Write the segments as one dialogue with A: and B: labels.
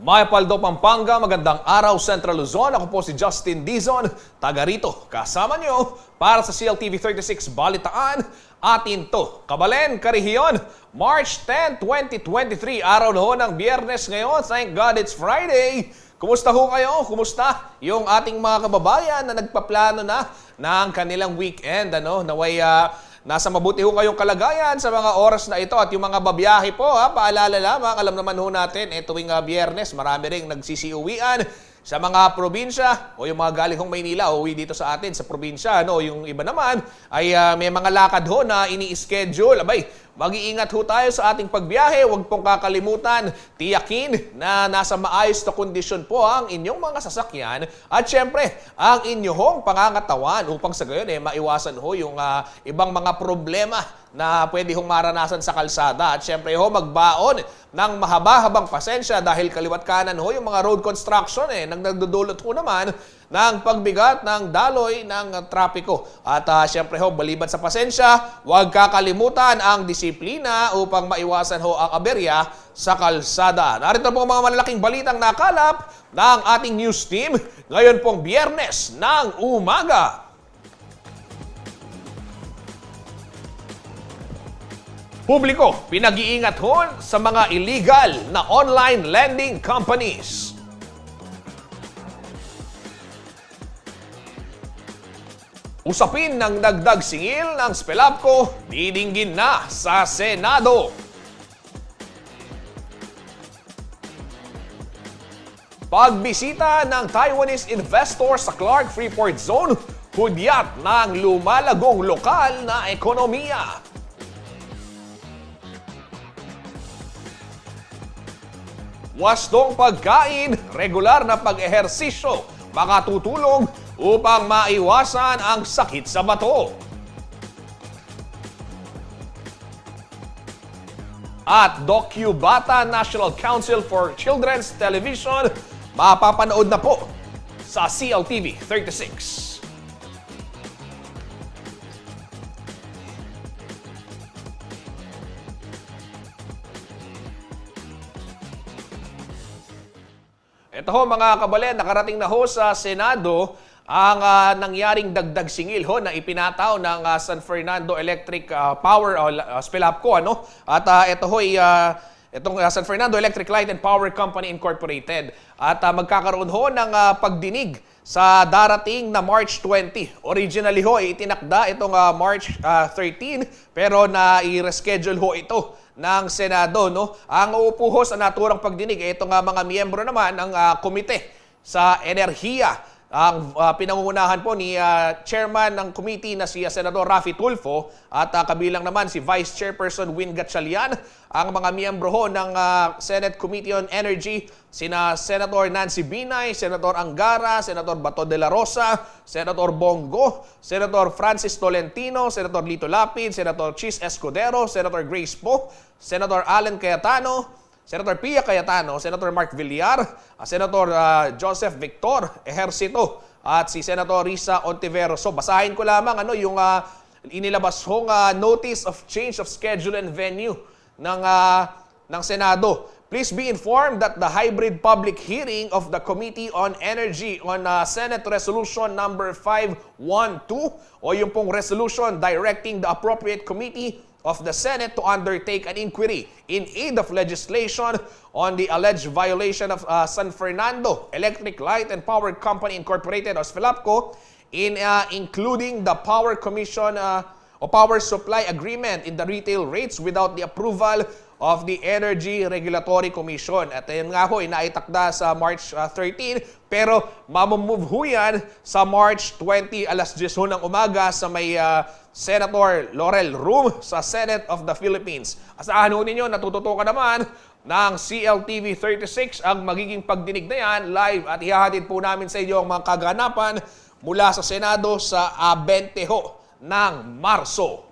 A: Mayapaldo, Pampanga, magandang araw Central Luzon. Ako po si Justin Dizon, taga rito. Kasama nyo para sa CLTV 36 Balitaan. Atin to, Kabalen, Karihiyon, March 10, 2023. Araw na ho ng Biyernes ngayon. Thank God it's Friday. Kumusta ho kayo? Kumusta yung ating mga kababayan na nagpaplano na ng kanilang weekend? Naway nasa mabuti ho kayong kalagayan sa mga oras na ito at yung mga babiyahe po, paalala lamang, alam naman ho natin, tuwing Biyernes, marami ring nagsisiuwian sa mga probinsya o yung mga galing hong Maynila, uwi dito sa atin sa probinsya, yung iba naman ay may mga lakad ho na ini-schedule. Abay, mag-iingat ho tayo sa ating pagbiyahe. Huwag pong kakalimutan, tiyakin na nasa maayos na kondisyon po ang inyong mga sasakyan at syempre, ang inyong pangangatawan upang sa gayon maiwasan ho yung ibang mga problema na pwede hong maranasan sa kalsada. At syempre ho, magbaon ng mahaba-habang pasensya dahil kaliwat kanan ho yung mga road construction nagdudulot ho naman ng pagbigat ng daloy ng trapiko. At syempre ho, baliban sa pasensya, huwag kakalimutan ang disiplina upang maiwasan ho ang aberya sa kalsada. Narito po ang mga malalaking balitang nakalap ng ating news team ngayon pong Biyernes ng umaga. Publiko, pinag-iingat ho sa mga illegal na online lending companies. Usapin ng dagdag singil ng Spelapco, didinggin na sa Senado. Pagbisita ng Taiwanese investor sa Clark Freeport Zone, hudyat ng lumalagong lokal na ekonomiya. Wastong pagkain, regular na pag-ehersisyo, makatutulong upang maiwasan ang sakit sa bato. At Docu-Bata National Council for Children's Television, mapapanood na po sa CLTV 36. Ito ho mga kabalen, nakarating na ho sa Senado ang nangyaring dagdag singil ho na ipinataw ng San Fernando Electric Power Spelapco At ito ho itong San Fernando Electric Light and Power Company Incorporated at magkakaroon ho ng pagdinig sa darating na March 20. Originally ho itinakda itong March 13 pero na-reschedule ho ito ng Senado. Ang uupo ho sa naturang pagdinig ito nga mga miyembro naman ng komite sa enerhiya. Ang pinangungunahan po ni chairman ng committee na si Senador Raffy Tulfo at kabilang naman si Vice Chairperson Win Gatchalian. Ang mga miyembro ho ng Senate Committee on Energy, sina Senator Nancy Binay, Senator Angara, Senator Bato de la Rosa, Senator Bongo, Senator Francis Tolentino, Senator Lito Lapid, Senator Chis Escudero, Senator Grace Poe, Senator Alan Cayetano, Senator Pia Cayetano, Senator Mark Villar, Senator Joseph Victor Ejercito at si Senator Risa Ontiveros. So basahin ko lamang yung inilabas hong notice of change of schedule and venue ng Senado. Please be informed that the hybrid public hearing of the Committee on Energy on Senate Resolution number 512 o yung pong resolution directing the appropriate committee of the Senate to undertake an inquiry in aid of legislation on the alleged violation of San Fernando Electric Light and Power Company Incorporated or Spelapco including the Power Commission o Power Supply Agreement in the retail rates without the approval of the Energy Regulatory Commission. At yun nga ho, inaitakda sa March 13, pero mamamove ho yan sa March 20, alas 10 ho ng umaga sa may Senator Laurel Room sa Senate of the Philippines. Asahan ho ninyo, natututukan naman ng CLTV 36 ang magiging pagdinig na yan live at ihahatid po namin sa inyo ang mga kaganapan mula sa Senado sa 20 ho ng Marso.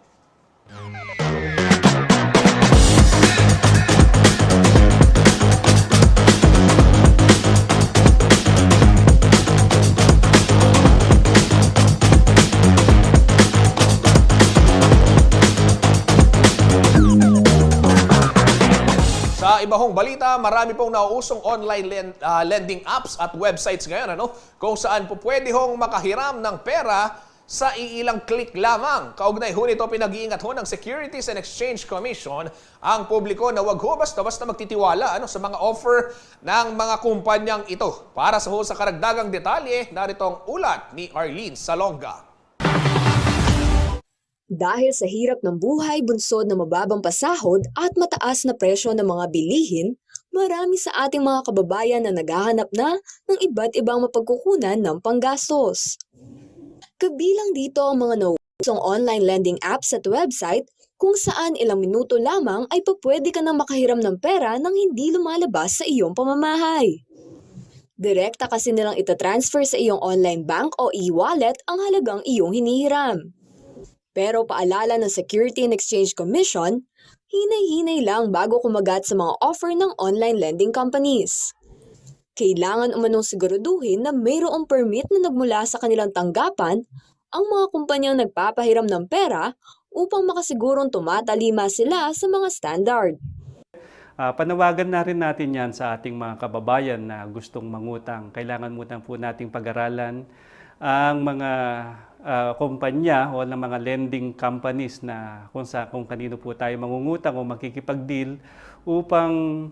A: Sa iba hong balita, marami pong nauusong online lending apps at websites ngayon, kung saan po pwede hong makahiram ng pera sa iilang click lamang. Kaugnay ho nito, pinag-iingat ho ng Securities and Exchange Commission ang publiko na wag ho basta-basta magtitiwala sa mga offer ng mga kumpanyang ito. Para sa karagdagang detalye, narito ang ulat ni Arlene Salonga.
B: Dahil sa hirap ng buhay, bunsod na mababang pasahod at mataas na presyo ng mga bilihin, marami sa ating mga kababayan na naghahanap na ng iba't ibang mapagkukunan ng panggastos. Kabilang dito ang mga nauusong online lending apps at website kung saan ilang minuto lamang ay papwede ka nang makahiram ng pera nang hindi lumalabas sa iyong pamamahay. Direkta kasi nilang itatransfer sa iyong online bank o e-wallet ang halagang iyong hinihiram. Pero paalala ng Securities and Exchange Commission, hinay-hinay lang bago kumagat sa mga offer ng online lending companies. Kailangan umanong siguraduhin na mayroong permit na nagmula sa kanilang tanggapan ang mga kumpanyang nagpapahiram ng pera upang makasigurong tumatalima sila sa mga standard.
C: Panawagan na rin natin yan sa ating mga kababayan na gustong mangutang. Kailangan muna po nating pag-aralan ang mga kumpanya o ng mga lending companies na kung kanino po tayo mangungutang o makikipag-deal upang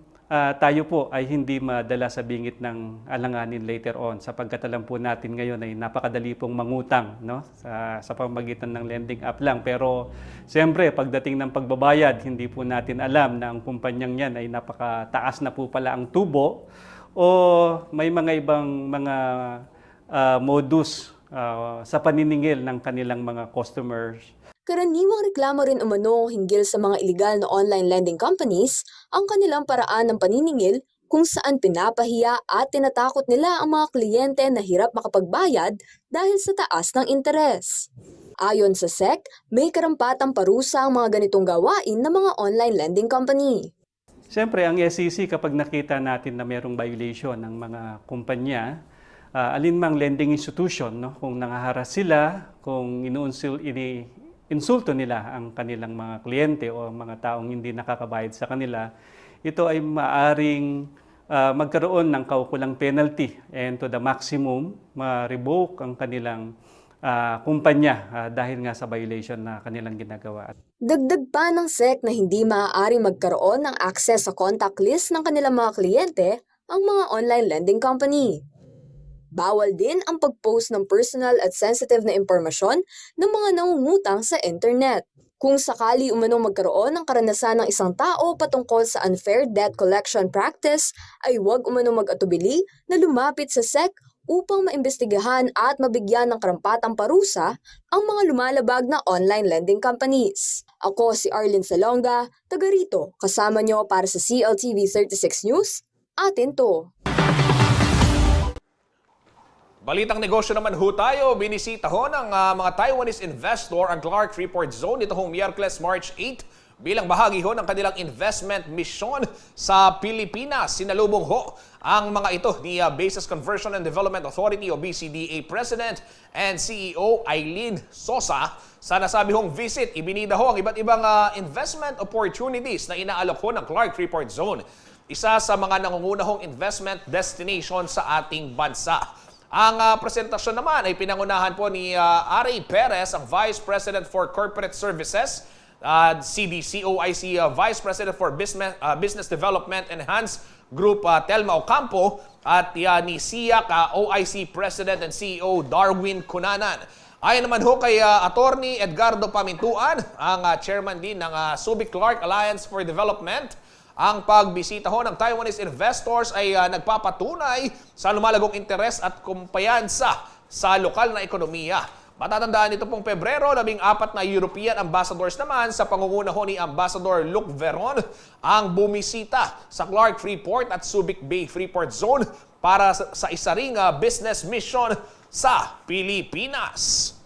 C: tayo po ay hindi madala sa bingit ng alanganin later on, sapagkat alam po natin ngayon ay napakadali pong mangutang sa pamamagitan ng lending app lang. Pero siyempre pagdating ng pagbabayad, hindi po natin alam na ang kumpanyang yan ay napakataas na po pala ang tubo o may mga ibang mga modus sa paniningil ng kanilang mga customers.
B: Karaniwang reklamo rin umano hinggil sa mga iligal na online lending companies ang kanilang paraan ng paniningil kung saan pinapahiya at tinatakot nila ang mga kliyente na hirap makapagbayad dahil sa taas ng interes. Ayon sa SEC, may karampatang parusa ang mga ganitong gawain ng mga online lending company.
C: Siyempre, ang SEC kapag nakita natin na mayroong violation ng mga kumpanya, alinmang lending institution, kung nangaharas sila, kung insulto nila ang kanilang mga kliyente o mga taong hindi nakakabayad sa kanila, ito ay maaring magkaroon ng kaukulang penalty and to the maximum, ma-revoke ang kanilang kumpanya dahil nga sa violation na kanilang ginagawa.
B: Dagdag pa ng SEC na hindi maaaring magkaroon ng access sa contact list ng kanilang mga kliyente ang mga online lending company. Bawal din ang pag-post ng personal at sensitive na impormasyon ng mga nangungutang sa internet. Kung sakali umanong magkaroon ng karanasan ng isang tao patungkol sa unfair debt collection practice, ay huwag umanong mag-atubili na lumapit sa SEC upang maimbestigahan at mabigyan ng karampatang parusa ang mga lumalabag na online lending companies. Ako si Arlene Salonga, taga rito, kasama nyo para sa CLTV 36 News. Atin to!
A: Balitang negosyo naman ho tayo, binisita ho ng mga Taiwanese investor ang Clark Freeport Zone nito hong Miyerkules, March 8 bilang bahagi ho ng kanilang investment mission sa Pilipinas. Sinalubong ho ang mga ito ni Bases Conversion and Development Authority o BCDA President and CEO Eileen Sosa. Sa nasabi hong visit, ibinida ho ang iba't ibang investment opportunities na inaalok ho ng Clark Freeport Zone. Isa sa mga nangungunahong investment destination sa ating bansa. Ang presentasyon naman ay pinangunahan po ni Ari Perez, ang Vice President for Corporate Services, CDCOIC Vice President for Business Development Enhanced Group Telma Ocampo, at ni SIAC OIC President and CEO Darwin Cunanan. Ayon naman ho kay Attorney Edgardo Pamintuan, ang chairman din ng Subic Clark Alliance for Development, ang pagbisita ho ng Taiwanese investors ay nagpapatunay sa lumalagong interes at kumpiyansa sa lokal na ekonomiya. Matatandaan ito pong Pebrero, 14 na European ambassadors naman sa pangunguna ho ni Ambassador Luc Veron ang bumisita sa Clark Freeport at Subic Bay Freeport Zone para sa isa ring business mission sa Pilipinas.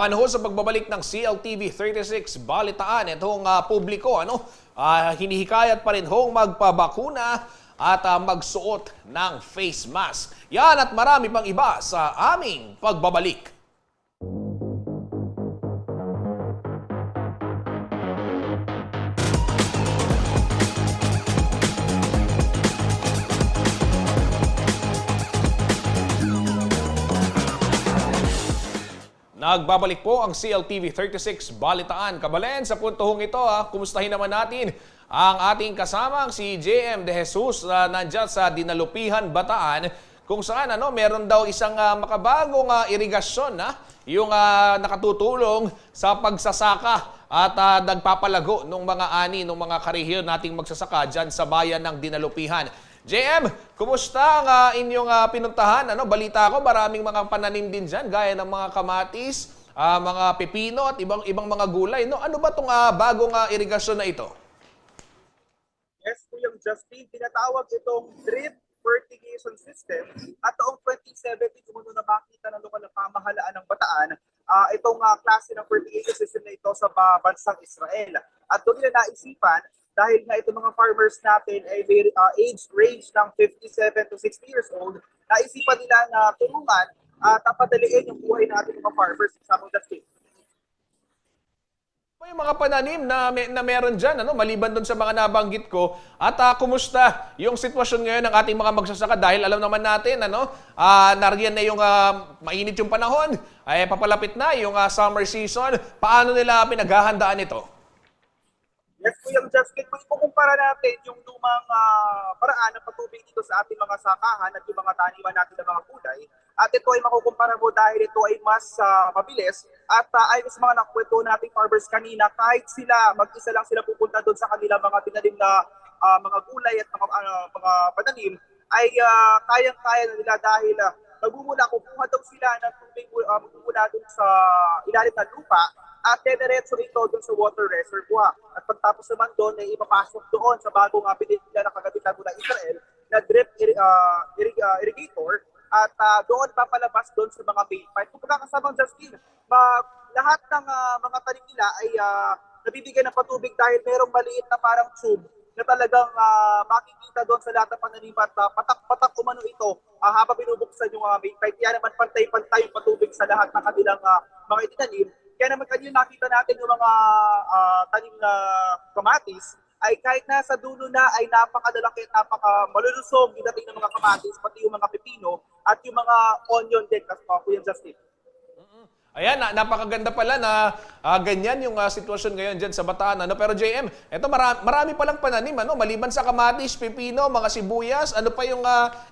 A: Abangan ho sa pagbabalik ng CLTV 36 Balitaan. Itong publiko, hinihikayat pa rin hong magpabakuna at magsuot ng face mask. Yan at marami pang iba sa aming pagbabalik. Nagbabalik po ang CLTV 36 Balitaan. Kabalen, sa puntong ito, kumustahin naman natin ang ating kasamang si JM De Jesus na nandyan sa Dinalupihan, Bataan, kung saan meron daw isang makabagong irigasyon yung nakatutulong sa pagsasaka at nagpapalago ng mga ani, ng mga karehiyon nating magsasaka dyan sa bayan ng Dinalupihan. JM, kumusta ang inyong pinuntahan? Balita ko, maraming mga pananim din dyan, gaya ng mga kamatis, mga pepino at ibang mga gulay. Ano ba itong bagong irigasyon na ito?
D: Yes, Kuyang Justin, tinatawag itong drip fertigation system. At taong 2017, kung na makita ng lokal na pamahalaan ng Bataan, itong klase ng fertigation system na ito sa bansang Israel. At doon nila naisipan, dahil nga itong mga farmers natin ay may age range ng 57 to 60 years old, naisipan nila na tulungan at padaliin yung buhay natin mga farmers sa mga state.
A: May mga pananim na meron dyan, maliban doon sa mga nabanggit ko. At kumusta yung sitwasyon ngayon ng ating mga magsasaka? Dahil alam naman natin, nariyan na yung mainit yung panahon, ay papalapit na yung summer season. Paano nila pinaghahandaan ito?
D: Yes, Kuyang Justin, kung ikukumpara natin yung lumang paraan ng patubig dito sa ating mga sakahan at yung mga taniman natin ng mga gulay, at ito ay makukumpara mo dahil ito ay mas mabilis at ayon sa mga nakwento nating farmers kanina, kahit sila, mag-isa lang sila pupunta doon sa kanilang mga tinanim na mga gulay at mga pananim, ay kayang-kaya na nila dahil kukuha daw sila ng tubig magmumula doon sa ilalim ng lupa at diretso ito doon sa water reservoir. At pagtapos naman doon ay ipapasok doon sa bagong pinila na kagabitan mula Israel na drip irrigator at doon papalabas doon sa mga main pipe. Kung pagkakasamang Justin, lahat ng mga tanim nila ay nabibigyan ng patubig dahil merong maliit na parang tube na talagang makikita doon sa lahat ng pananim at patak-patak umano ito habang binubuksan yung main pipe. Kaya naman pantay-pantay yung patubig sa lahat ng kanilang mga itinanim. Kaya naman kanina nakita natin yung mga tanim na kamatis ay kahit nasa dulo na ay napakalalaki at napakamalulusog yung dating ng mga kamatis, pati yung mga pepino at yung mga onion din, Kuya Justin.
A: Ayan, napakaganda pala na ganyan yung sitwasyon ngayon dyan sa Bataan. Pero JM, eto marami palang pananim, maliban sa kamatis, pepino, mga sibuyas, ano pa yung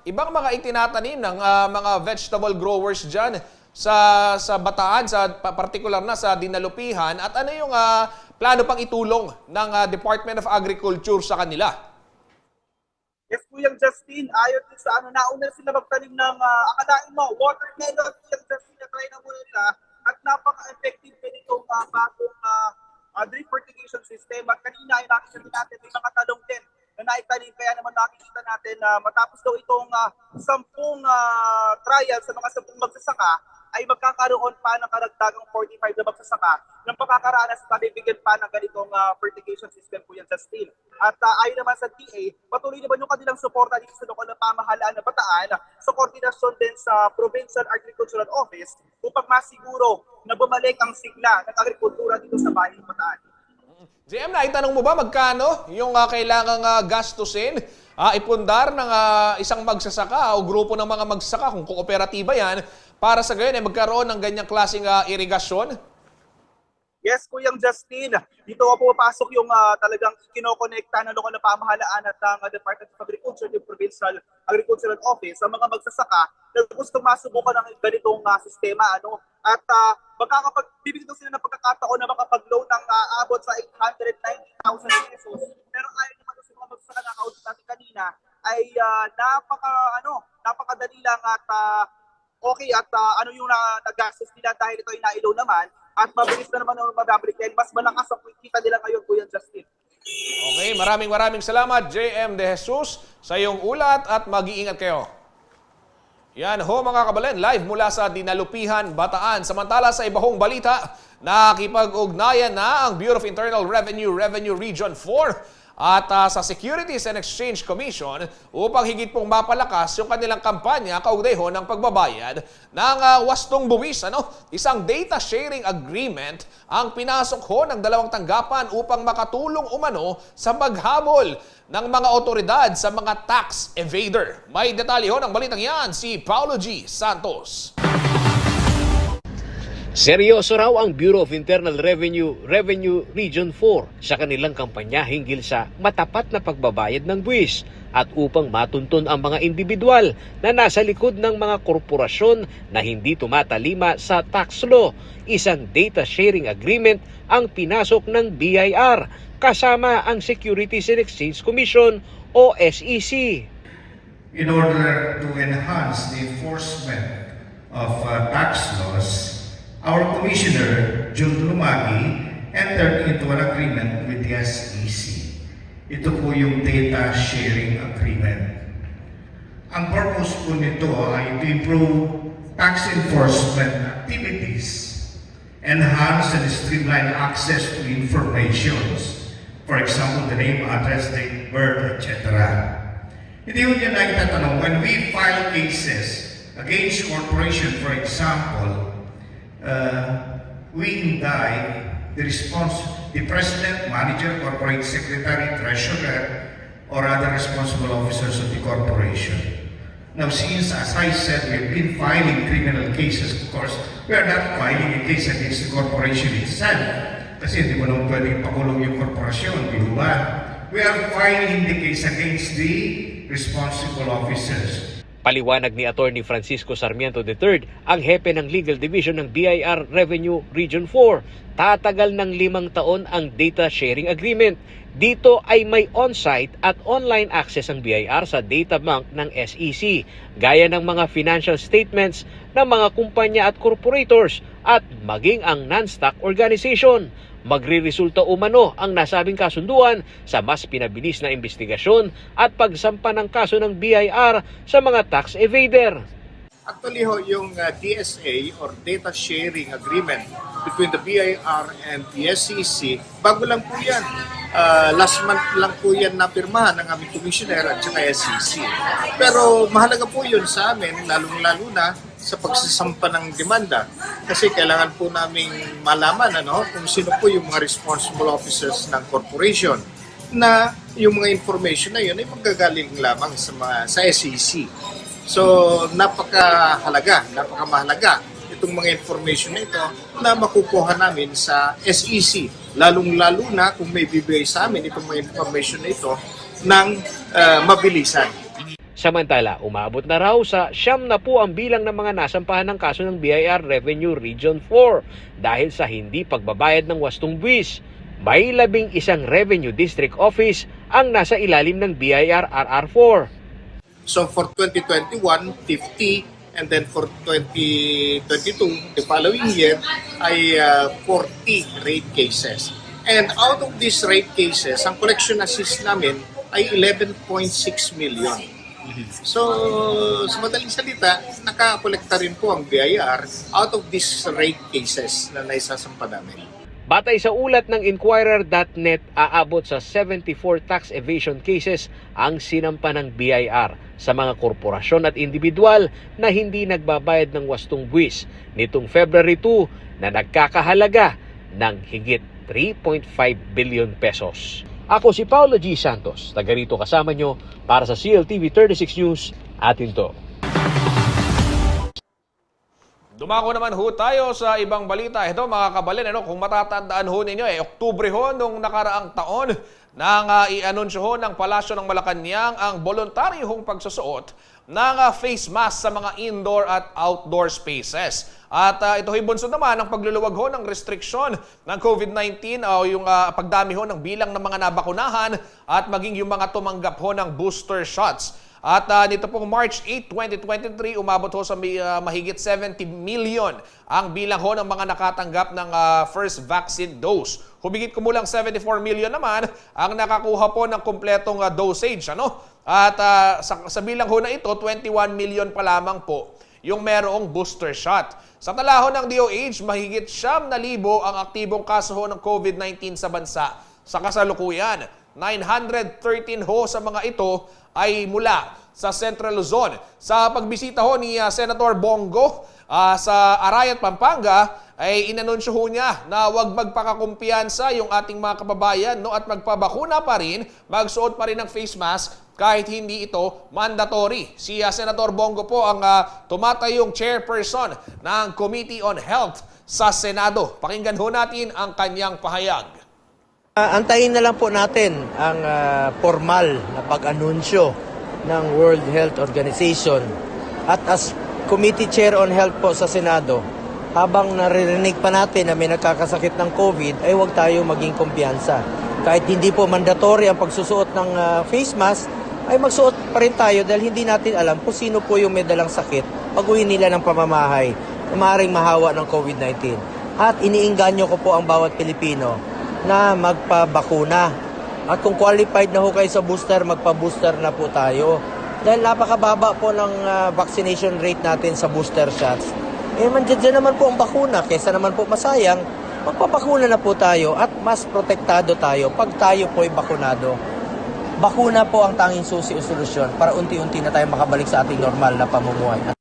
A: ibang mga itinatanim ng mga vegetable growers dyan sa Bataan, particular na sa Dinalupihan, at ano yung plano pang itulong ng Department of Agriculture sa kanila?
D: Yes, Kuyang Justin, ayon din sa nauna sila magtanim ng akalain mo, watermelon, Kuyang Justin, na-try na muna nila at napaka-effective din itong bagong drip fertigation system. At kanina ay nakikita natin may mga talong din na naitanim, kaya naman nakikita natin na matapos daw itong 10 trial sa mga 10 magsasaka, ay magkakaroon pa ng karagdagang 45 na magsasaka ng pagkakaranas na bibigyan pa ng ganitong fertigation system po yan sa steel. At ayon naman sa DA, patuloy naman yung kanilang suporta dito sa lokal na pamahalaan ng Bataan sa koordinasyon din sa Provincial Agricultural Office upang masiguro na bumalik ang sigla ng agrikultura dito sa bayan ng Bataan.
A: JM, naitanong mo ba magkano yung kailangang gastusin, ipundar ng isang magsasaka o grupo ng mga magsasaka, kung kooperatiba yan, para sa gayon ay magkaroon ng ganyang klaseng irigasyon?
D: Yes, Kuyang Justin. Dito pumapasok yung talagang kinokonekta ng lokal na pamahalaan at ng Department of Agriculture, yung Provincial Agricultural Office, sa mga magsasaka na gustong masubukan ng ganitong sistema. At bibigyan sila ng pagkakataon na makapag-loan ng abot sa 890,000 pesos. Pero ayon naman sa mga magsasaka na kausap natin kanina, ay napakadali lang at okay at yung nagastos nila dahil ito ay nailaw naman at mabilis na naman ang mababalik dahil mas malakas ang kita nila ngayon, Kuya Justin.
A: Okay, maraming salamat JM De Jesus sa iyong ulat at mag-iingat kayo. Yan ho mga kabalen, live mula sa Dinalupihan, Bataan. Samantala sa ibahong balita, nakipag-ugnayan na ang Bureau of Internal Revenue, Revenue Region 4 at sa Securities and Exchange Commission upang higit pong mapalakas yung kanilang kampanya kaugnay ho ng pagbabayad ng wastong buwis. Isang data sharing agreement ang pinasok ho ng dalawang tanggapan upang makatulong umano sa paghabol ng mga otoridad sa mga tax evader. May detalye ho ng balitang yan si Paulo G. Santos.
E: Seryoso raw ang Bureau of Internal Revenue, Revenue Region 4 sa kanilang kampanya hinggil sa matapat na pagbabayad ng buwis at upang matuntun ang mga individual na nasa likod ng mga korporasyon na hindi tumatalima sa tax law. Isang data sharing agreement ang pinasok ng BIR kasama ang Securities and Exchange Commission o SEC.
F: In order to enhance the enforcement of tax laws, our Commissioner, Jun Lumagi, entered into an agreement with the SEC. Ito po yung data sharing agreement. Ang purpose po nito ay to improve tax enforcement activities, enhance and streamline access to information. For example, the name, address, date, birth, etc. Hindi yun yan na itatanong. When we file cases against corporation, for example, we indict the president, manager, corporate secretary, treasurer, or other responsible officers of the corporation. Now, since, as I said, we've been filing criminal cases, of course, we are not filing a case against the corporation itself. Kasi hindi mo naman pwedeng pakulong yung korporasyon, di ba? We are filing the case against the responsible officers.
E: Paliwanag ni Attorney Francisco Sarmiento III, ang hepe ng Legal Division ng BIR Revenue Region 4. Tatagal ng 5 taon ang data sharing agreement. Dito ay may on-site at online access ang BIR sa data bank ng SEC, gaya ng mga financial statements ng mga kumpanya at corporators at maging ang non-stock organization. Magriresulta umano ang nasabing kasunduan sa mas pinabilis na investigasyon at pagsampa ng kaso ng BIR sa mga tax evader.
G: Actually ho, yung DSA or Data Sharing Agreement between the BIR and the SEC, bago lang po yan. Last month lang po yan napirmahan ng aming commissioner at saka SEC. Pero mahalaga po yun sa amin, lalong-lalo na sa pagsasampa ng demanda. Kasi kailangan po naming malaman kung sino po yung mga responsible officers ng corporation na yung mga information na yun ay magagaling lamang sa SEC. So, napakamahalaga itong mga information na ito na makukuha namin sa SEC. Lalong-lalo na kung may bibigay sa amin itong mga information na ito ng mabilisan.
E: Samantala, umabot na raw sa 9 na po ang bilang ng mga nasampahan ng kaso ng BIR Revenue Region 4 dahil sa hindi pagbabayad ng wastong buwis. May 11 Revenue District Office ang nasa ilalim ng BIR RR4.
G: So for 2021, 50, and then for 2022, the following year, ay 40 rape cases. And out of these rape cases, ang collection assist namin ay 11.6 million. So, sa madaling salita, nakakolekta rin po ang BIR out of these rape cases na naisasampa namin.
E: Batay sa ulat ng Inquirer.net, aabot sa 74 tax evasion cases ang sinampa ng BIR sa mga korporasyon at individual na hindi nagbabayad ng wastong buwis nitong February 2 na nagkakahalaga ng higit 3.5 billion pesos. Ako si Paulo G. Santos, taga rito kasama nyo para sa CLTV 36 News, atin to.
A: Dumako naman ho tayo sa ibang balita. Ito mga kabalen, kung matatandaan ho ninyo, Oktubre ho nung nakaraang taon nang i-anunsyo ho ng Palasyo ng Malacanang ang voluntaryo hong pagsusuot ng face mask sa mga indoor at outdoor spaces. At ito ho'y bunso naman ang pagluluwag ho ng restriksyon ng COVID-19 o yung pagdami ho ng bilang ng mga nabakunahan at maging yung mga tumanggap ho ng booster shots. At nito pong March 8, 2023, umabot ho sa mahigit 70 million ang bilang ho ng mga nakatanggap ng first vaccine dose. Humigit kumulang 74 million naman ang nakakuha po ng kumpletong dosage At sa bilang ho na ito, 21 million pa lamang po yung merong booster shot. Sa tala ho ng DOH, mahigit 9,000 ang aktibong kaso ho ng COVID-19 sa bansa. Sa kasalukuyan, 913 ho sa mga ito ay mula sa Central Luzon. Sa pagbisita ho ni Senator Bongo sa Arayat, Pampanga, ay inanunsyo ho niya na huwag magpakakumpiyansa yung ating mga kababayan, no, at magpabakuna pa rin, magsuot pa rin ng face mask kahit hindi ito mandatory. Si Senator Bongo po ang tumatayong chairperson ng Committee on Health sa Senado. Pakinggan ho natin ang kanyang pahayag.
H: Antayin na lang po natin ang formal na pag-anunsyo ng World Health Organization. At as Committee Chair on Health po sa Senado, habang naririnig pa natin na may nagkakasakit ng COVID, ay huwag tayo maging kumpiyansa. Kahit hindi po mandatory ang pagsusuot ng face mask, ay magsuot pa rin tayo dahil hindi natin alam kung sino po yung may dalang sakit pag-uwi nila ng pamamahay na maaaring mahawa ng COVID-19. At iniingganyo ko po ang bawat Pilipino na magpabakuna. At kung qualified na ho kayo sa booster, magpa-booster na po tayo. Dahil napakababa po ng vaccination rate natin sa booster shots. Mandiyan naman po ang bakuna, kaysa naman po masayang, magpapakuna na po tayo at mas protektado tayo pag tayo po ay bakunado. Bakuna po ang tanging susi o solusyon para unti-unti na tayo makabalik sa ating normal na pamumuhay.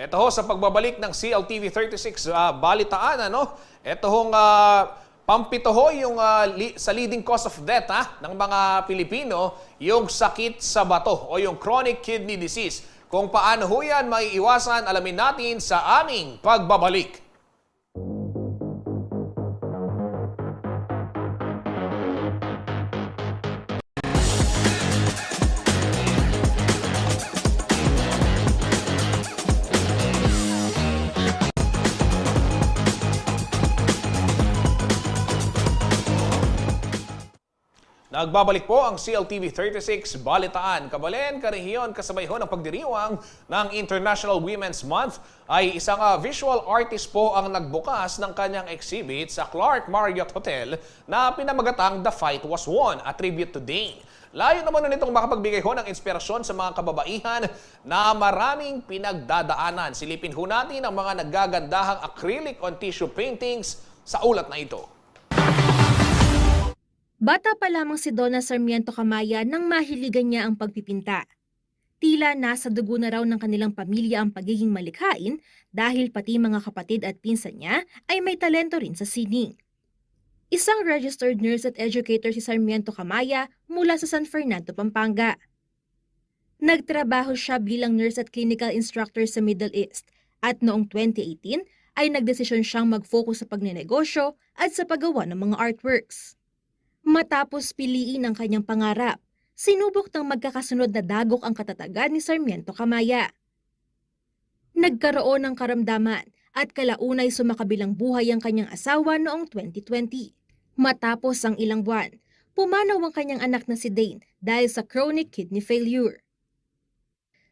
A: Ito ho, sa pagbabalik ng CLTV 36 balitaan, ito hong pampito ho yung sa leading cause of death ng mga Pilipino, yung sakit sa bato o yung chronic kidney disease. Kung paano ho yan maiiwasan, alamin natin sa aming pagbabalik. Nagbabalik po ang CLTV 36 Balitaan. Kabalen, karehiyon, kasabay ho ng pagdiriwang ng International Women's Month ay isang visual artist po ang nagbukas ng kanyang exhibit sa Clark Marriott Hotel na pinamagatang The Fight Was Won, a tribute to Dane. Layo naman nitong makapagbigay ho ng inspirasyon sa mga kababaihan na maraming pinagdadaanan. Silipin ho natin ang mga naggagandahang acrylic on tissue paintings sa ulat na ito.
I: Bata pa lamang si Donna Sarmiento Camaya nang mahiligan niya ang pagpipinta. Tila nasa dugo na raw ng kanilang pamilya ang pagiging malikhain dahil pati mga kapatid at pinsan niya ay may talento rin sa sining. Isang registered nurse at educator si Sarmiento Camaya mula sa San Fernando, Pampanga. Nagtrabaho siya bilang nurse at clinical instructor sa Middle East at noong 2018 ay nagdesisyon siyang mag-focus sa pagnenegosyo at sa paggawa ng mga artworks. Matapos piliin ang kanyang pangarap, sinubok ng magkakasunod na dagok ang katatagan ni Sarmiento Camaya. Nagkaroon ng karamdaman at kalaunay sumakabilang buhay ang kanyang asawa noong 2020. Matapos ang ilang buwan, pumanaw ang kanyang anak na si Dane dahil sa chronic kidney failure.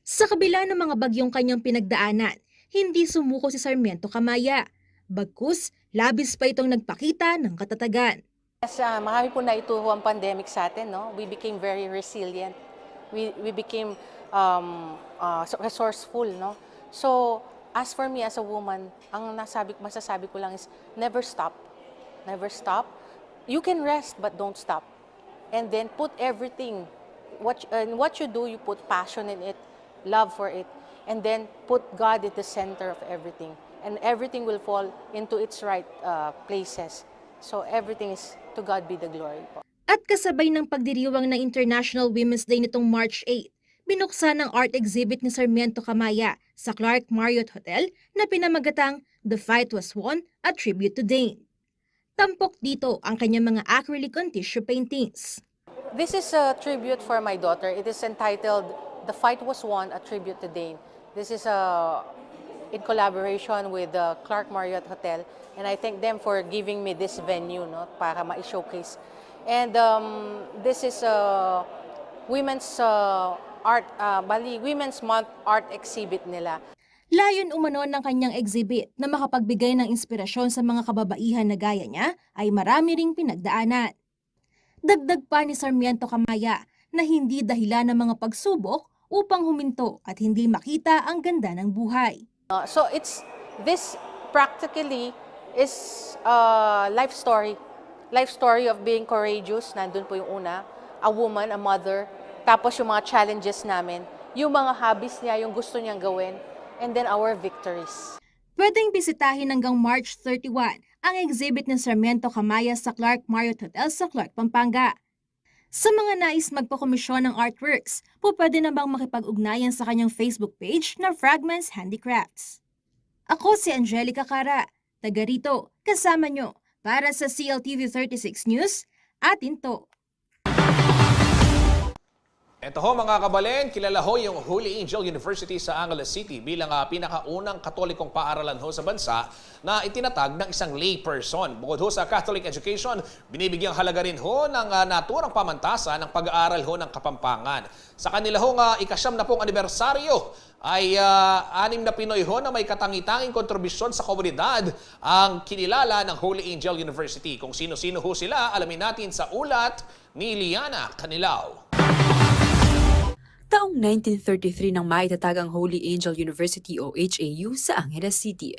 I: Sa kabila ng mga bagyong kanyang pinagdaanan, hindi sumuko si Sarmiento Camaya. Bagkus, labis pa itong nagpakita ng katatagan.
J: Yes, marami po na ituho ang pandemic sa atin, no? We became very resilient. We became resourceful, no? So, as for me as a woman, ang masasabi ko lang is never stop. Never stop. You can rest but don't stop. And then put everything, what you do, you put passion in it, love for it, and then put God at the center of everything. And everything will fall into its right places. So everything is to God be the glory po.
I: At kasabay ng pagdiriwang ng International Women's Day nitong March 8, binuksan ang art exhibit ni Sarmiento Camaya sa Clark Marriott Hotel na pinamagatang The Fight Was Won, a tribute to Dane. Tampok dito ang kanyang mga acrylic on tissue paintings.
J: This is a tribute for my daughter. It is entitled The Fight Was Won, a tribute to Dane. This is in collaboration with the Clark Marriott Hotel, and I thank them for giving me this venue, no, para ma-showcase. And this is women's Women's Month art exhibit nila.
I: Layon umano ng kanyang exhibit na makapagbigay ng inspirasyon sa mga kababaihan na gaya niya ay marami ring pinagdaanan. Dagdag pa ni Sarmiento Kamaya na hindi dahilan ng mga pagsubok upang huminto at hindi makita ang ganda ng buhay.
J: So this practically is life story of being courageous, nandun po yung una, a woman, a mother, tapos yung mga challenges namin, yung mga hobbies niya, yung gusto niyang gawin, and then our victories.
I: Pwedeng bisitahin hanggang March 31 ang exhibit ng Sarmiento Kamaya sa Clark Marriott Hotel sa Clark, Pampanga. Sa mga nais magpakomisyon ng artworks, pwede na bang makipag-ugnayan sa kanyang Facebook page na Fragments Handicrafts. Ako si Angelica Cara, taga rito, kasama nyo para sa CLTV 36 News, atin to.
A: Ito ho mga kabalen, kilala ho yung Holy Angel University sa Angeles City bilang pinakaunang katolikong paaralan ho sa bansa na itinatag ng isang layperson. Bukod ho sa Catholic education, binibigyang halaga rin ho ng naturang pamantasan ng pag-aaral ho ng Kapampangan. Sa kanila ho ika-70 anibersaryo ay 6 na Pinoy ho na may katangi-tanging kontribusyon sa komunidad ang kinilala ng Holy Angel University. Kung sino-sino ho sila, alamin natin sa ulat ni Liana Canilao.
K: Taong 1933 nang maitatag ang Holy Angel University o HAU sa Angeles City.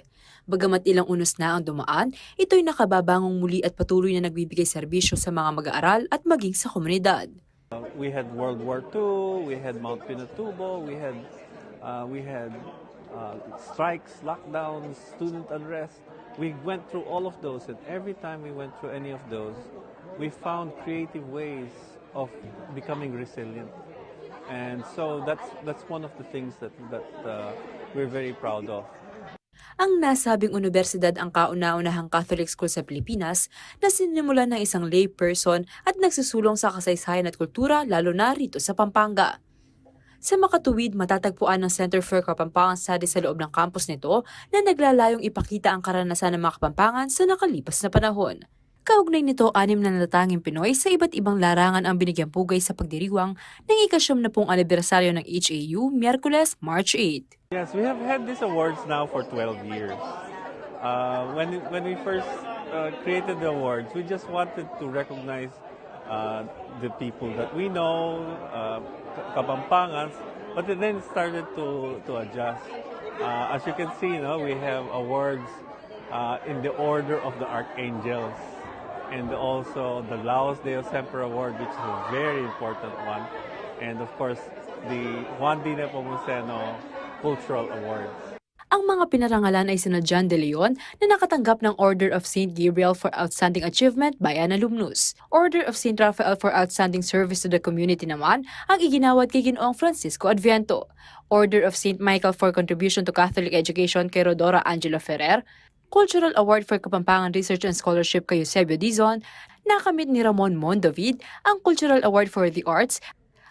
K: Bagamat ilang unos na ang dumaan, ito'y nakababangong muli at patuloy na nagbibigay serbisyo sa mga mag-aaral at maging sa komunidad.
C: We had World War II, we had Mount Pinatubo, we had strikes, lockdowns, student unrest. We went through all of those, and every time we went through any of those, we found creative ways of becoming resilient. And so that's one of the things that we're very proud of.
K: Ang nasabing universidad ang kauna-unahang Catholic school sa Pilipinas na sinimulan ng isang lay person at nagsusulong sa kasaysayan at kultura lalo na rito sa Pampanga. Sa makatuwid, matatagpuan ng Center for Kapampangan Studies sa loob ng campus nito na naglalayong ipakita ang karanasan ng mga Kapampangan sa nakalipas na panahon. Kaugnay nito, 6 na natatanging Pinoy sa iba't ibang larangan ang binigyang pugay sa pagdiriwang ng ika-70 anibersaryo ng HAU, Miyerkules, March 8.
C: Yes, we have had these awards now for 12 years. When we first created the awards, we just wanted to recognize the people that we know, Kapampangans, but then it started to adjust. As you can see, we have awards in the Order of the Archangels, and also the Laos Deo Semper Award, which is a very important one, and of course the Juan D. Nepomuceno Cultural Awards.
K: Ang mga pinarangalan ay sina John De Leon na nakatanggap ng Order of St. Gabriel for Outstanding Achievement by an Alumnus. Order of St. Raphael for Outstanding Service to the Community naman ang iginawad kay Ginoong Francisco Adviento. Order of St. Michael for Contribution to Catholic Education kay Rodora Angela Ferrer. Cultural Award for Kapampangan Research and Scholarship kay Eusebio Dizon. Nakamit ni Ramon Mondavid ang Cultural Award for the Arts.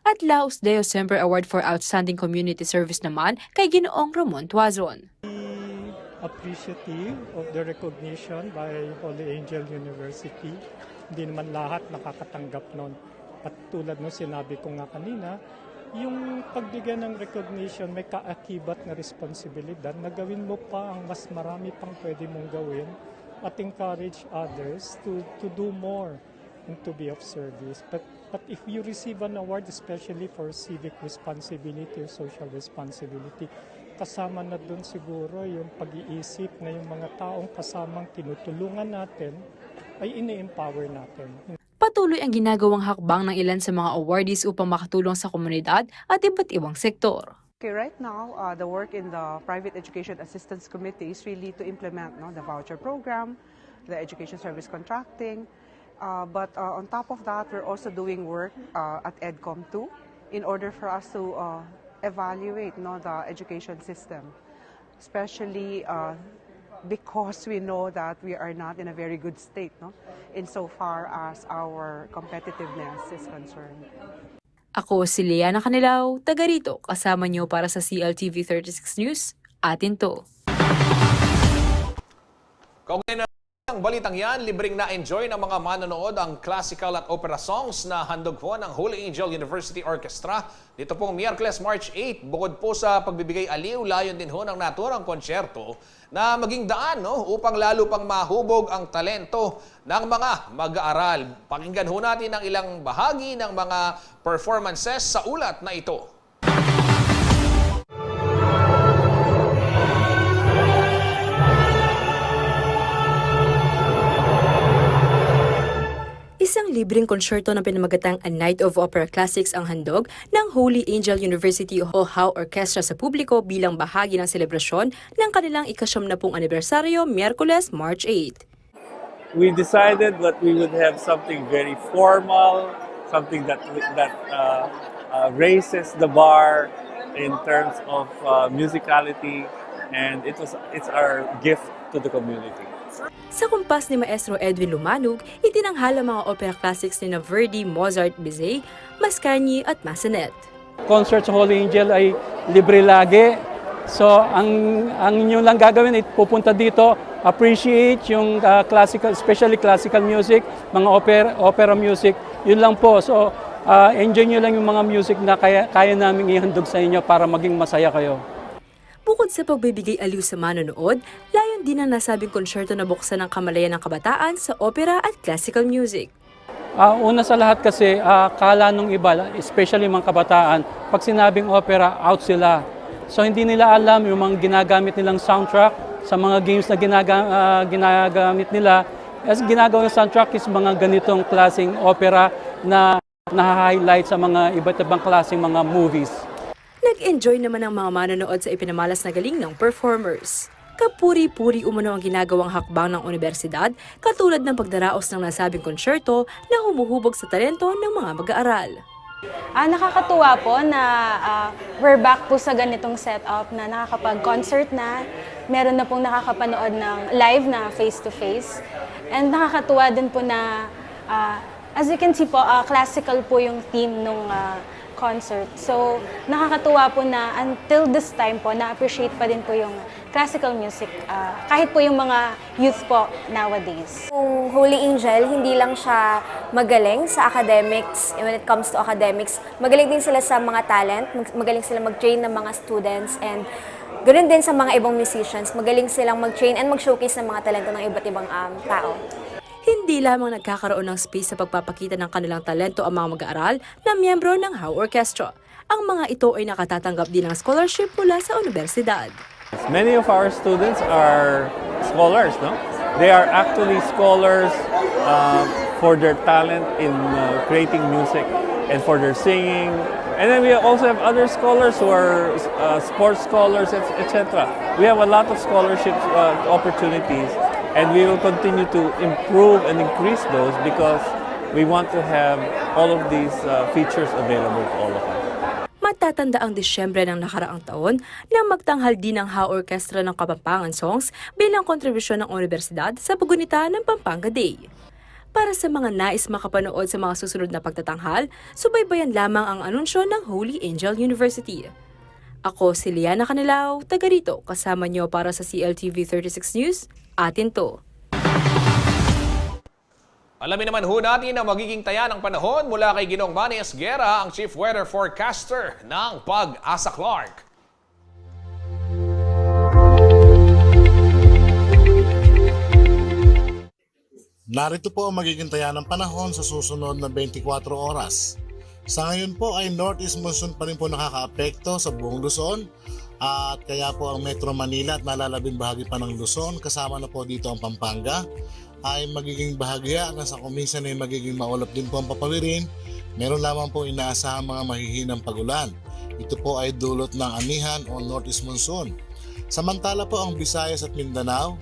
K: At Laos Deo Semper Award for Outstanding Community Service naman kay Ginoong Ramon Tuazon.
L: Appreciative of the recognition by Holy Angel University. Hindi naman lahat nakakatanggap nun. At tulad no sinabi ko nga kanina, yung pagbigyan ng recognition may kaakibat na responsibilidad na gawin mo pa ang mas marami pang pwede mong gawin at encourage others to do more and to be of service. But if you receive an award, especially for civic responsibility or social responsibility, kasama na dun siguro yung pag-iisip na yung mga taong kasamang tinutulungan natin ay ini-empower natin.
K: Patuloy ang ginagawang hakbang ng ilan sa mga awardees upang makatulong sa komunidad at iba't ibang sektor.
M: Okay, right now, the work in the Private Education Assistance Committee is really to implement the voucher program, the education service contracting. But on top of that, we're also doing work at EDCOM 2 in order for us to evaluate the education system, especially because we know that we are not in a very good state insofar as our competitiveness is concerned.
K: Ako si Liana Canilao, taga rito, kasama niyo para sa CLTV 36 News, atin to.
A: Kaugnay na ang balitang yan, libreng na-enjoy ng mga manonood ang classical at opera songs na handog po ng Holy Angel University Orchestra. Dito pong Miyerkules, March 8, bukod po sa pagbibigay aliw, layon din ho ng naturang konsyerto na maging daan upang lalo pang mahubog ang talento ng mga mag-aaral. Pakinggan ho natin ang ilang bahagi ng mga performances sa ulat na ito.
K: Isang libreng konsyerto na pinamagatang A Night of Opera Classics ang handog ng Holy Angel University o HAU Orchestra sa publiko bilang bahagi ng selebrasyon ng kanilang ika-70 anibersaryo, Miyerkules, March 8.
C: We decided that we would have something very formal, something that raises the bar in terms of musicality, and it's our gift to the community.
K: Sa kumpas ni Maestro Edwin Lumanog, itinanghal ang mga opera classics ni Verdi, Mozart, Bizet, Mascagni at Massenet.
C: Concert sa Holy Angel ay libre lagi. So ang inyo lang gagawin ay pupunta dito, appreciate yung classical, especially classical music, mga opera music. Yun lang po. So enjoy nyo lang yung mga music na kaya namin ihandog sa inyo para maging masaya kayo.
K: Bukod sa pagbibigay aliw sa manonood, layon din ang nasabing konsyerto na buksan ng kamalayan ng kabataan sa opera at classical music.
C: Una sa lahat kasi, kala nung iba, especially mga kabataan, pag sinabing opera, out sila. So hindi nila alam yung mga ginagamit nilang soundtrack sa mga games na ginagamit nila. As ginagawang soundtrack is mga ganitong klaseng opera na na-highlight sa mga iba't ibang klaseng mga movies.
K: Nag-enjoy naman ang mga manonood sa ipinamalas na galing ng performers. Kapuri-puri umano ang ginagawang hakbang ng universidad, katulad ng pagdaraos ng nasabing konsyerto na humuhubog sa talento ng mga mag-aaral.
N: Nakakatuwa po na we're back po sa ganitong setup na nakakapag-concert na, meron na pong nakakapanood ng live na face-to-face. And nakakatuwa din po na, as you can see po, classical po yung theme nung concert. So, nakakatuwa po na until this time po, na-appreciate pa din po yung classical music, kahit po yung mga youth po nowadays.
O: Yung Holy Angel, hindi lang siya magaling sa academics, when it comes to academics, magaling din sila sa mga talent, magaling sila mag-train ng mga students, and ganoon din sa mga ibang musicians, magaling silang mag-train and mag-showcase ng mga talento ng iba't ibang tao.
K: Hindi lamang nagkakaroon ng space sa pagpapakita ng kanilang talento ang mga mag-aaral na miyembro ng HAU Orchestra. Ang mga ito ay nakatatanggap din ng scholarship mula sa universidad.
C: Many of our students are scholars, no? They are actually scholars for their talent in creating music and for their singing. And then we also have other scholars who are sports scholars, etc. We have a lot of scholarship opportunities, and we will continue to improve and increase those because we want to have all of these features available to all of us.
K: Matatanda ang Disyembre ng nakaraang taon na magtanghal din ng HAU Orchestra ng Kapampangan Songs bilang kontribusyon ng universidad sa pagunita ng Pampanga Day. Para sa mga nais makapanood sa mga susunod na pagtatanghal, subaybayan lamang ang anunsyo ng Holy Angel University. Ako si Liana Canilao, taga rito, kasama niyo para sa CLTV 36 News, atin to.
A: Alamin naman ho natin ang magiging taya ng panahon mula kay Ginong Manny Esguera, ang Chief Weather Forecaster ng Pag-asa Clark.
P: Narito po ang magiging taya ng panahon sa susunod na 24 oras. Sa ngayon po ay northeast monsoon pa rin po nakakaapekto sa buong Luzon at kaya po ang Metro Manila at nalalabing bahagi pa ng Luzon kasama na po dito ang Pampanga ay magiging bahagya hanggang sa kuminsan ay magiging maulap din po ang papawirin. Meron lamang po inaasahan mga mahihinang pagulan. Ito po ay dulot ng anihan o northeast monsoon. Samantala po ang Visayas at Mindanao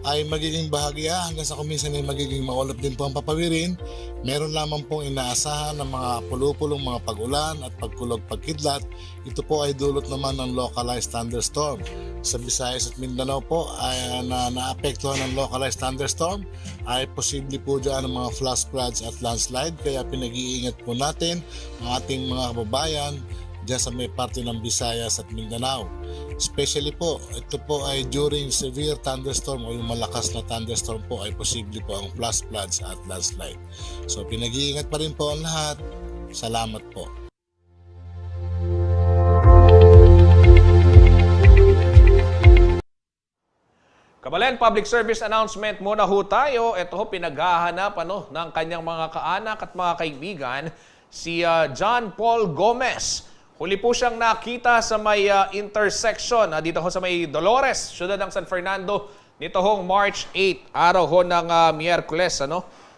P: ay magiging bahagya hanggang sa kuminsan ay magiging maulap din po ang papawirin. Meron lamang pong inaasahan ng mga pulupulong mga pagulan at pagkulog-pagkidlat. Ito po ay dulot naman ng localized thunderstorm. Sa Visayas at Mindanao po ay naapektuhan ng localized thunderstorm ay posible po dyan ang mga flash floods at landslide, kaya pinag-iingat po natin ang ating mga kababayan dyan sa may parte ng Visayas at Mindanao. Especially po, ito po ay during severe thunderstorm o yung malakas na thunderstorm po ay posible po ang flash floods at landslide. So pinag-iingat pa rin po ang lahat. Salamat po.
A: Kabalen, public service announcement muna ho tayo. Ito ho, pinaghahanap ng kanyang mga kaanak at mga kaibigan, si John Paul Gomez. Huli po siyang nakita sa may intersection dito ho sa may Dolores, siyudad ng San Fernando, nito hong March 8, araw ho ng Miyerkules.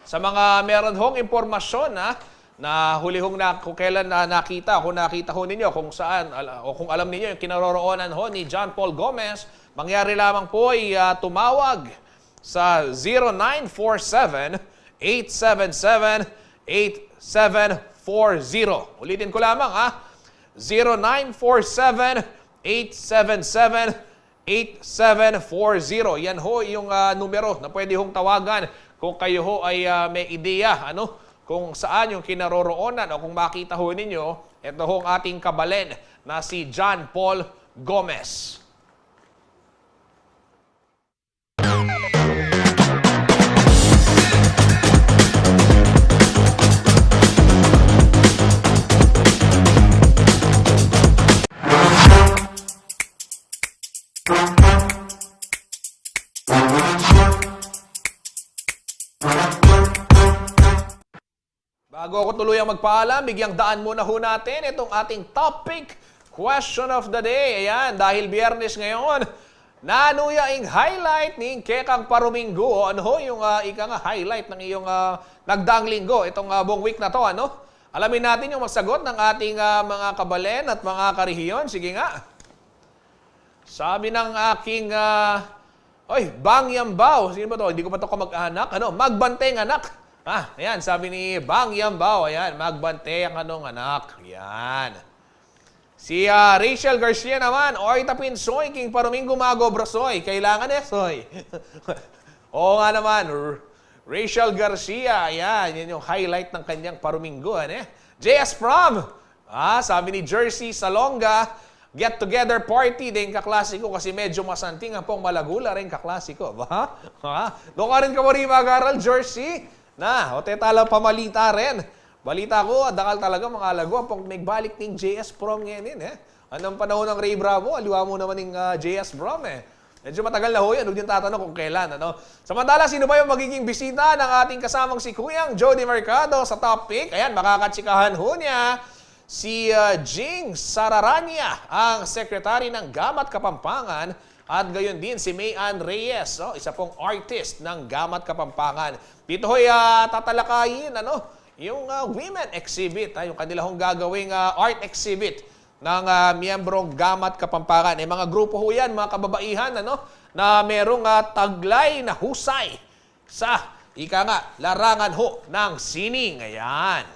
A: Sa mga meron hong impormasyon na huli hong kung kailan nakita ho ninyo kung saan o kung alam ninyo yung kinaroroonan ho ni John Paul Gomez, mangyari lamang po ay tumawag sa 0947-877-8740. Ulitin ko lamang 0947-877-8740. Yan ho yung numero na pwede hong tawagan kung kayo ho ay may ideya kung saan yung kinaroroonan o kung makita ho ninyo, ito ho ang ating kabalen na si John Paul Gomez. Bago ako tuluyang magpaalam, bigyang daan muna ho natin itong ating topic, question of the day. Ayan, dahil Biyernes ngayon, nanuyaing highlight ni Kekang Paruminggo. Ano ho yung highlight ng iyong nagdaang linggo, itong buong week na to, Alamin natin yung masagot ng ating mga kabalen at mga karehiyon. Sige nga. Sabi ng aking, Bang Yambao. Sino ba to? Hindi ko pa to kamag-anak. Magbanteng anak. Ayan, sabi ni Bang Yambao, ayan, magbante ang anak. Ayan. Si Rachel Garcia naman, oy tapin soy, king Paruminggo magobra soy. Kailangan soy. Oo nga naman, Rachel Garcia, ayan, yan yung highlight ng kanyang Paruminggo. JS Prom, sabi ni Jersey Salonga, get together party din kaklasiko kasi medyo masanting ang pong malagula rin kaklasiko. Doon ka rin ka mo rin mag-aral, Jersey. Tala pamalita rin. Balita ko, dakal talaga mga alago. Pag nagbalik ng JS Prom ngayon Anong panahon ng Ray Bravo? Aliwa mo naman ng JS Prom Medyo matagal na ho yan. Huwag din tatanong kung kailan. Samantala, sino ba yung magiging bisita ng ating kasamang si Kuyang Jody Mercado sa topic? Ayan, makakatsikahan ho niya si Jing Sararania, ang sekretary ng Gamat Kapampangan. At gayon din si Mayan Reyes, isa pong artist ng Gamat Kapampangan. Dito ho'y tatalakayin yung women exhibit, yung kanila hong gagawing art exhibit ng miyembrong Gamat Kapampangan. Mga grupo ho yan, mga kababaihan, na merong taglay na husay sa, larangan ho ng sining. Ayan.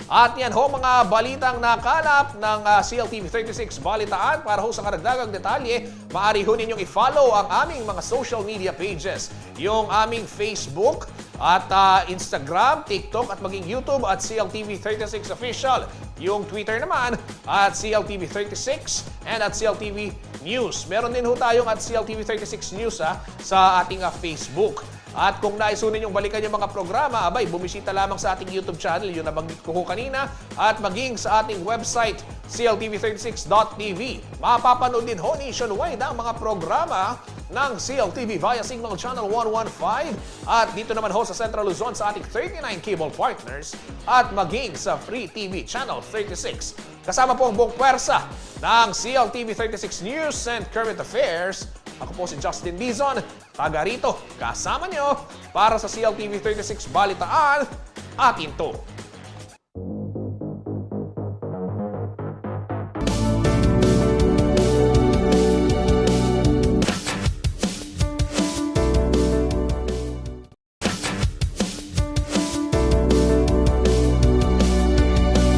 A: At yan ho mga balitang nakalap ng CLTV 36 Balitaan. Para ho sa karagdagang detalye, maaari ho ninyong i-follow ang aming mga social media pages. Yung aming Facebook at Instagram, TikTok at maging YouTube at CLTV 36 Official. Yung Twitter naman at CLTV 36 and at CLTV News. Meron din ho tayong at CLTV 36 News sa ating Facebook. At kung nais ho ninyong balikan yung mga programa, bumisita lamang sa ating YouTube channel, yung nabanggit ko kanina, at maging sa ating website, cltv36.tv. Mapapanood din ho nationwide ang mga programa ng CLTV via Signal Channel 115 at dito naman ho sa Central Luzon sa ating 39 cable partners at maging sa Free TV Channel 36. Kasama po ang buong pwersa ng CLTV 36 News and Current Affairs. Ako po si Justin Dizon, taga rito, kasama nyo para sa CLTV 36 Balitaan, atin to.